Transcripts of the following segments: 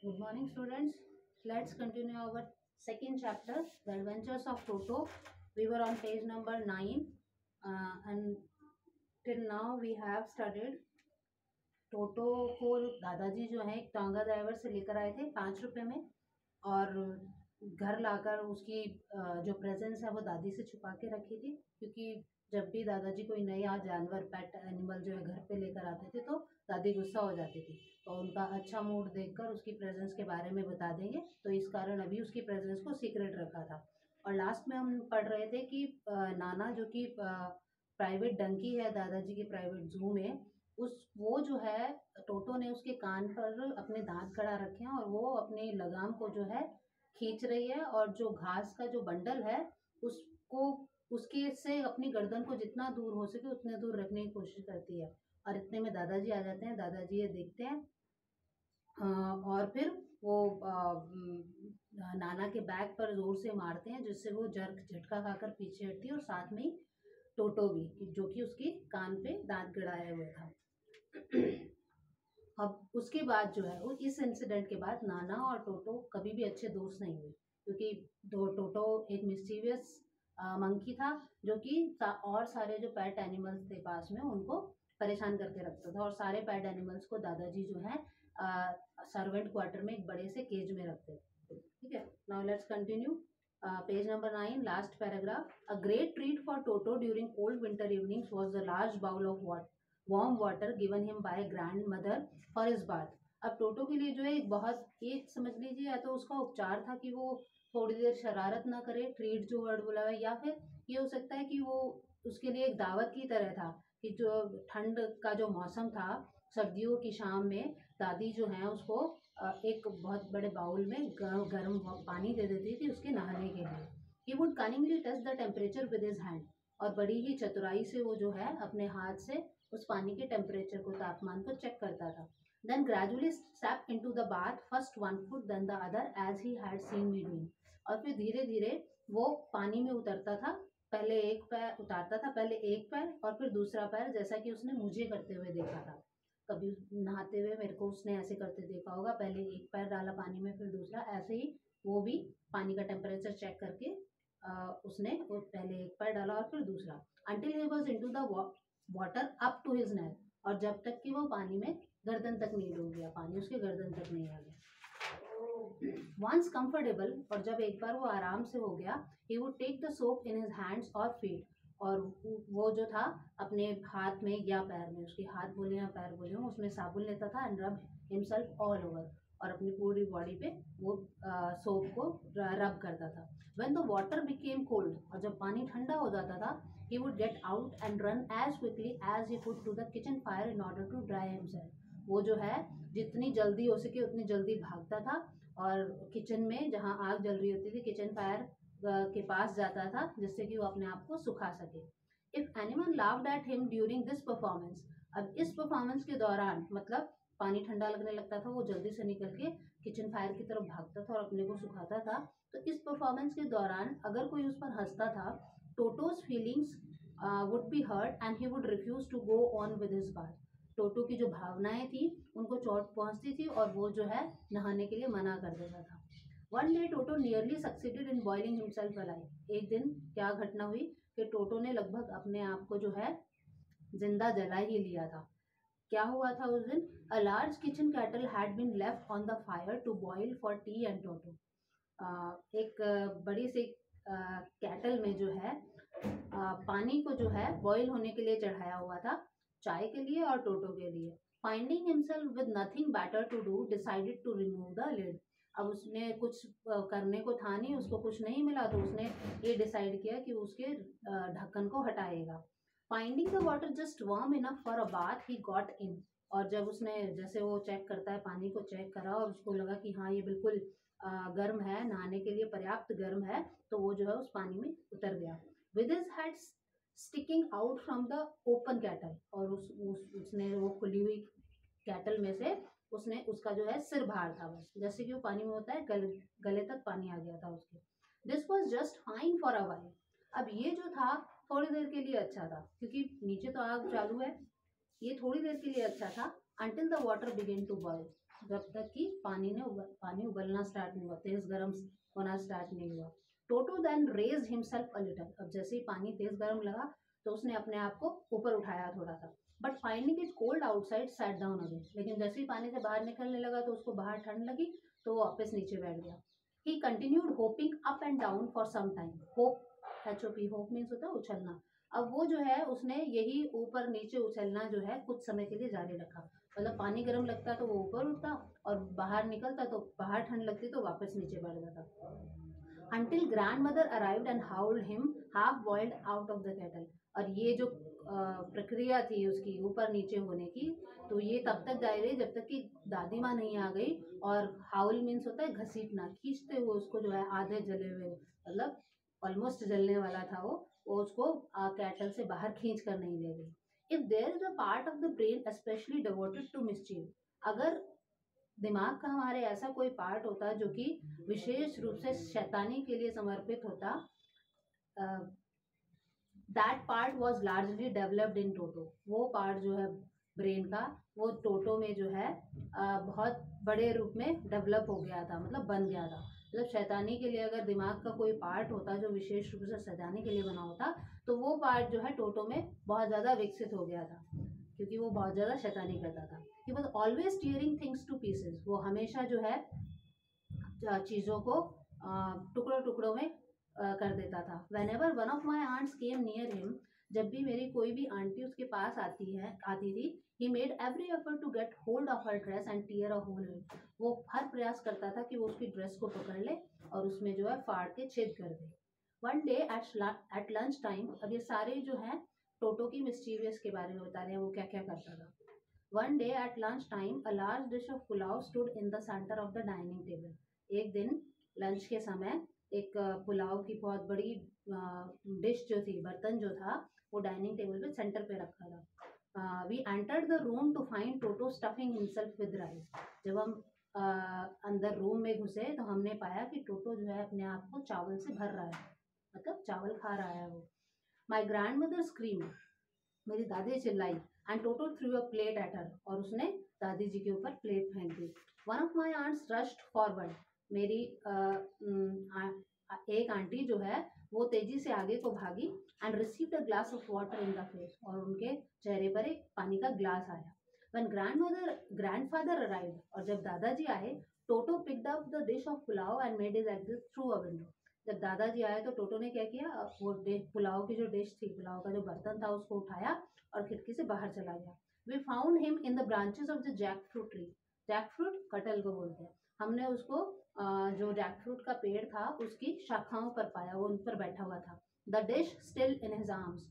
Good morning, students. Let's continue our second chapter, The Adventures of Toto. We were on page number 9, and till now we have studied टोटो को दादाजी जो है एक टांगा driver से लेकर आए थे 5 रुपए में, और घर लाकर उसकी जो प्रेजेंस है वो दादी से छुपा के रखी थी, क्योंकि जब भी दादाजी कोई नया जानवर पेट एनिमल जो है घर पे लेकर आते थे तो दादी गुस्सा हो जाती थी, तो उनका अच्छा मूड देखकर उसकी प्रेजेंस के बारे में बता देंगे, तो इस कारण अभी उसकी प्रेजेंस को सीक्रेट रखा था। और लास्ट में हम पढ़ रहे थे कि नाना जो कि प्राइवेट डंकी है दादाजी के प्राइवेट जू में, वो जो है टोटो ने उसके कान पर अपने दांत गड़ा रखे हैं और वो अपनी लगाम को जो है खींच रही है, और जो घास का जो बंडल है उसको उसके से अपनी गर्दन को जितना दूर हो सके उतने दूर रखने की कोशिश करती है। और इतने में दादाजी आ जाते हैं। दादाजी ये देखते हैं और फिर वो नाना के बैक पर जोर से मारते हैं, जिससे वो झटका खाकर पीछे हटती है, और साथ में ही टोटो भी, जो कि उसके कान पे दांत गड़ाया हुआ था। अब उसके बाद जो है वो इस इंसिडेंट के बाद नाना और टोटो कभी भी अच्छे दोस्त नहीं हुए, क्योंकि टोटो एक मिस्टीरियस मंकी था जो कि और सारे जो पेट एनिमल्स थे पास में उनको परेशान करके रखता था, और सारे पेट एनिमल्स को दादाजी जो है सर्वेंट क्वार्टर में एक बड़े से केज में रखते थे। ठीक है, now let's continue. Page number 9, last paragraph. A great treat for Toto during cold winter evenings was the large bowl of warm water given him by grandmother for his bath. अब Toto के लिए जो है एक समझ लीजिए, या तो उसका उपचार था कि वो थोड़ी देर शरारत ना करे, ट्रीट जो वर्ड बोला है, या फिर ये हो सकता है कि वो उसके लिए एक दावत की तरह था कि जो ठंड का जो मौसम था, सर्दियों की शाम में दादी जो है उसको एक बहुत बड़े बाउल में गर्म पानी दे देती थी उसके नहाने के लिए। He would cunningly touch the temperature with his hand, और बड़ी ही चतुराई से वो जो है अपने हाथ से उस पानी के टेम्परेचर को, तापमान को चेक करता था। Then gradually stepped into the bath, first one foot then the other as he had seen me doing. और फिर धीरे धीरे वो पानी में उतरता था, पहले एक पैर उतारता था, पहले एक पैर और फिर दूसरा पैर, जैसा कि उसने मुझे करते हुए देखा था। कभी नहाते हुए मेरे को उसने ऐसे करते देखा होगा, पहले एक पैर डाला पानी में फिर दूसरा, ऐसे ही वो भी पानी का टेम्परेचर चेक करके उसने वो पहले एक पैर डाला और फिर दूसरा, until he was into the water up to his neck, और जब तक कि वो पानी में गर्दन तक नहीं डूब गया, पानी उसके गर्दन तक नहीं आ गया। वंस कंफर्टेबल, और जब एक बार वो आराम से हो गया, he would take the soap in his hands or feet, और वो जो था अपने हाथ में या पैर में, उसके हाथ बोले या पैर बोले हो, उसमें साबुन लेता था एंड रब हिमसेल्फ ऑल ओवर, और अपनी पूरी बॉडी पे वो सोप को रब करता था। When the water became cold, और जब पानी ठंडा हो जाता था, he would get out and run as quickly as he could to the kitchen fire in order to dry himself. वो जो है जितनी जल्दी हो सके उतनी जल्दी भागता था, और किचन में जहाँ आग जल रही होती थी, किचन फायर के पास जाता था, जिससे कि वो अपने आप को सुखा सके। If anyone लाव्ड at him during this performance, अब इस परफॉर्मेंस के दौरान, मतलब पानी ठंडा लगने लगता था, वो जल्दी से निकल के किचन फायर की तरफ भागता था और अपने को सुखाता था, तो इस परफॉर्मेंस के दौरान अगर कोई उस पर हंसता था, Toto's feelings would be hurt and he would refuse to go on with his bath. Toto की जो भावनाएं थी उनको चोट पहुंचती थी और वो जो है नहाने के लिए मना कर देता था। One day toto nearly succeeded in boiling himself alive. एक दिन क्या घटना हुई कि टोटो ने लगभग अपने आप को जो है जिंदा जला ही लिया था। क्या हुआ था उस दिन? A large kitchen kettle had been left on the fire to boil for tea and Toto. एक बड़ी सी कैटल में जो है पानी को जो है बॉईल होने के लिए चढ़ाया हुआ था, चाय के लिए और टोटो के लिए। Finding himself with nothing better to do, decided to remove the lid. अब उसने कुछ करने को था नहीं, उसको कुछ नहीं मिला, तो उसने ये डिसाइड किया कि उसके ढक्कन को हटाएगा। Finding the water just warm enough for a bath, he got in. और जब उसने, जैसे वो चेक करता है, पानी को चेक करा और उसको लगा कि हाँ ये बिल्कुल गर्म है, नहाने के लिए पर्याप्त गर्म है, तो वो जो है उस पानी में उतर गया। With his head sticking out from the open cattle, और उसने वो खुली हुई कैटल में से उसने उसका जो है सिर बाहर था, बस जैसे कि वो पानी में होता है, गले तक पानी आ गया था उसके। This was just fine for a while. अब ये जो था थोड़ी देर के लिए अच्छा था, क्योंकि नीचे तो आग चालू है, ये थोड़ी देर के लिए अच्छा था। Until the water began to boil, जब तक कि पानी उबलना स्टार्ट नहीं हुआ, तेज गर्म होना स्टार्ट नहीं हुआ। Toto then raise himself a little. अब जैसे ही पानी तेज गर्म लगा तो उसने अपने आप को ऊपर उठाया थोड़ा सा, but finding it cold outside sat down again. लेकिन जैसे ही पानी से बाहर निकलने लगा तो उसको बाहर ठंड लगी तो वो वापस नीचे बैठ गया। He continued hopping up and down for some time. Hop, HOP, hop means होता है उछलना। अब वो जो है उसने यही ऊपर नीचे उछलना जो है कुछ समय के लिए जारी रखा। मतलब पानी गर्म लगता तो वो ऊपर उठता और बाहर निकलता तो बाहर ठंड लगती तो वापस नीचे बैठ जाता। Until grandmother arrived and howled him half boiled out of the kettle। और ये जो प्रक्रिया थी उसकी ऊपर नीचे होने की, तो ये तब तक जारी रही जब तक कि दादी माँ नहीं आ गई। और हाउल मीन्स होता है घसीटना, खींचते हुए उसको जो है आधे जले हुए, मतलब ऑलमोस्ट जलने वाला था वो उसको कैटल से बाहर खींच कर नहीं ले गई। If there is a part of the brain specially devoted to mischief, अगर दिमाग का हमारे ऐसा कोई पार्ट होता जो कि विशेष रूप से शैतानी के लिए समर्पित होता, that part was largely developed in Toto. वो पार्ट जो है ब्रेन का, वो टोटो में जो है बहुत बड़े रूप में डेवलप हो गया था, मतलब बन गया था। मतलब शैतानी के लिए अगर दिमाग का कोई पार्ट होता जो विशेष रूप से शैतानी के लिए बना होता, तो वो पार्ट जो है टोटो में बहुत ज़्यादा विकसित हो गया था, क्योंकि वो बहुत ज़्यादा शैतानी करता था। He was always tearing things two pieces. वो हमेशा जो है चीज़ों को टुकड़ों टुकड़ों में कर देता था। Whenever one of my aunts came near him, जब भी मेरी कोई भी आंटी उसके पास आती थी, he made every effort to get hold of her dress and tear a hole in. वो हर प्रयास करता था कि वो उसकी ड्रेस को पकड़ ले और उसमें जो है फाड़ के छेद कर दे। One day at lunch time, अब ये सारे जो है टोटो की मिस्टीरियस के बारे में बता रहे हैं, वो क्या क्या करता था। One day at lunch time a large dish of pulao stood in the centre of the dining table. एक दिन लंच के समय एक पुलाव की बहुत बड़ी डिश जो थी, बर्तन जो था, वो डाइनिंग टेबल पे सेंटर पे रखा था। We entered the room to find Toto stuffing himself with rice. जब हम अंदर रूम में घुसे तो हमने पाया कि टोटो जो है अपने आप को चावल से भर रहा है, मतलब चावल खा रहा है वो। माई ग्रैंड मदर स्क्रीम, मेरी दादी चिल्लाई, and Toto threw a plate at her, और उसने दादी जी के ऊपर प्लेट फेंक दी। One of my aunts rushed forward, मेरी एक आंटी जो है वो तेजी से आगे को भागी, and received a glass of water in the face, और उनके चेहरे पर एक पानी का ग्लास आया। व्हेन ग्रैंडफादर अराइव्ड, और जब दादाजी आए, Toto picked up the dish of pulao and made his exit through a window. जब दादाजी आए तो टोटो ने क्या किया, वो पुलाव की जो डिश थी, पुलाव का जो बर्तन था, उसको उठाया और खिड़की से बाहर चला गया। We found him in the branches of the jackfruit tree. Jackfruit कटहल को बोलते हैं। हमने उसको जो जैक फ्रूट का पेड़ था उसकी शाखाओं पर पाया, वो उन पर बैठा हुआ था। The dish still in his arms,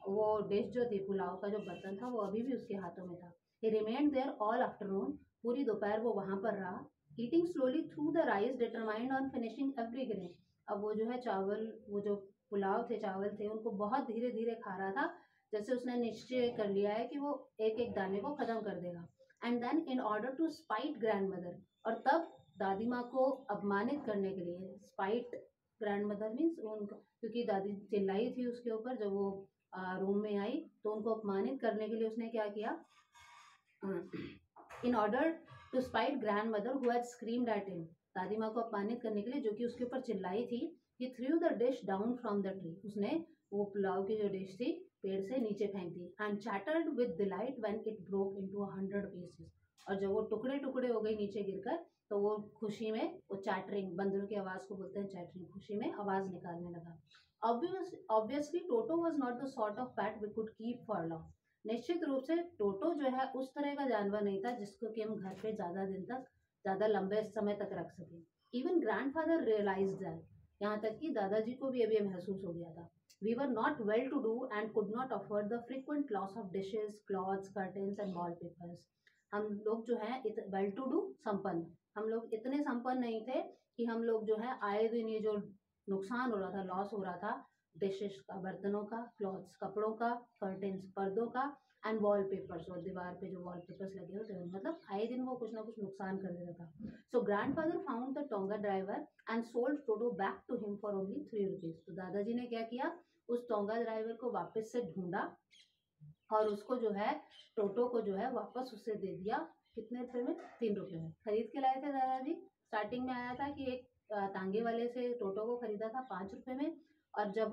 वो डिश जो थी, पुलाव का जो बर्तन था, वो अभी भी उसके हाथों में था। He remained there all afternoon, पूरी दोपहर वो वहां पर रहा। Eating slowly through the rice, determined on finishing every grain. अब वो जो है चावल, वो जो पुलाव थे, चावल थे, उनको बहुत धीरे धीरे खा रहा था, जैसे उसने निश्चय कर लिया है कि वो एक एक दाने को खत्म कर देगा। And then in order to spite grandmother, और तब दादी माँ को अपमानित करने के लिए, स्पाइट ग्रैंड मदर मीन्स उनको, क्योंकि दादी चिल्लाई थी उसके ऊपर जब वो रूम में आई, तो उनको अपमानित करने के लिए उसने क्या किया, in order to spite grandmother who had screamed at him, दादी माँ को अपमानित करने के लिए जो कि उसके ऊपर चिल्लाई थी। He threw the dish down from the tree, उसने वो पुलाव की जो डिश थी पेड़ से नीचे फेंक दी। And chattered with delight when it broke into 100 pieces, और जब वो टुकड़े टुकड़े हो गई नीचे गिरकर, तो वो खुशी में, वो चैटरिंग, बंदरों की आवाज को बोलते हैं चैटरिंग, खुशी में आवाज निकालने लगा। Obviously Toto was not the sort of pet we could keep for long. निश्चित रूप से टोटो जो है उस तरह का जानवर नहीं था जिसको कि हम घर पे ज्यादा दिन तक, ज्यादा लंबे समय तक रख सके। इवन ग्रैंडफादर रियलाइज्ड दैट, यहाँ तक कि दादाजी को भी अभी महसूस हो गया था। We were not well to do and could not afford the frequent loss of dishes, clothes, curtains and wallpapers. हम लोग जो है वेल टू डू, संपन्न, हम लोग इतने संपन्न नहीं थे कि हम लोग जो है आए दिन ये जो नुकसान हो रहा था, लॉस हो रहा था, डिशेस का, बर्तनों का, क्लॉथ्स, कपड़ों का, कर्टेन्स, पर्दों का, एंड वॉलपेपर्स, और दीवार पे जो वॉलपेपर्स लगे होते हैं, मतलब आए दिन वो कुछ ना कुछ नुकसान कर देता था। So grandfather found the tonga driver and sold Toto back to him for only 3 rupees. तो दादाजी ने क्या किया, उस टोंगा ड्राइवर को वापस से ढूंढा और उसको जो है, टोटो को जो है वापस उससे दे दिया कितने रुपए में? 3 रुपए में खरीद के लाए थे दादाजी। स्टार्टिंग में आया था कि एक तांगे वाले से टोटो को खरीदा था 5 रुपए में, और जब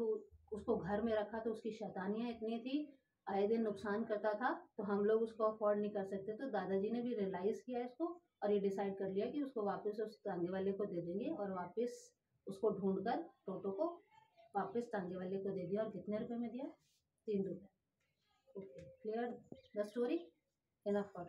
उसको घर में रखा तो उसकी शैतानियाँ इतनी थी, आए दिन नुकसान करता था, तो हम लोग उसको अफोर्ड नहीं कर सकते, तो दादाजी ने भी रियलाइज़ किया इसको और ये डिसाइड कर लिया कि उसको वापस उस तांगे वाले को दे देंगे, और वापस उसको ढूंढ कर टोटो को वापस तांगे वाले को दे दिया। और कितने रुपए में दिया? 3 रुपए। Okay, clear the story? Enough for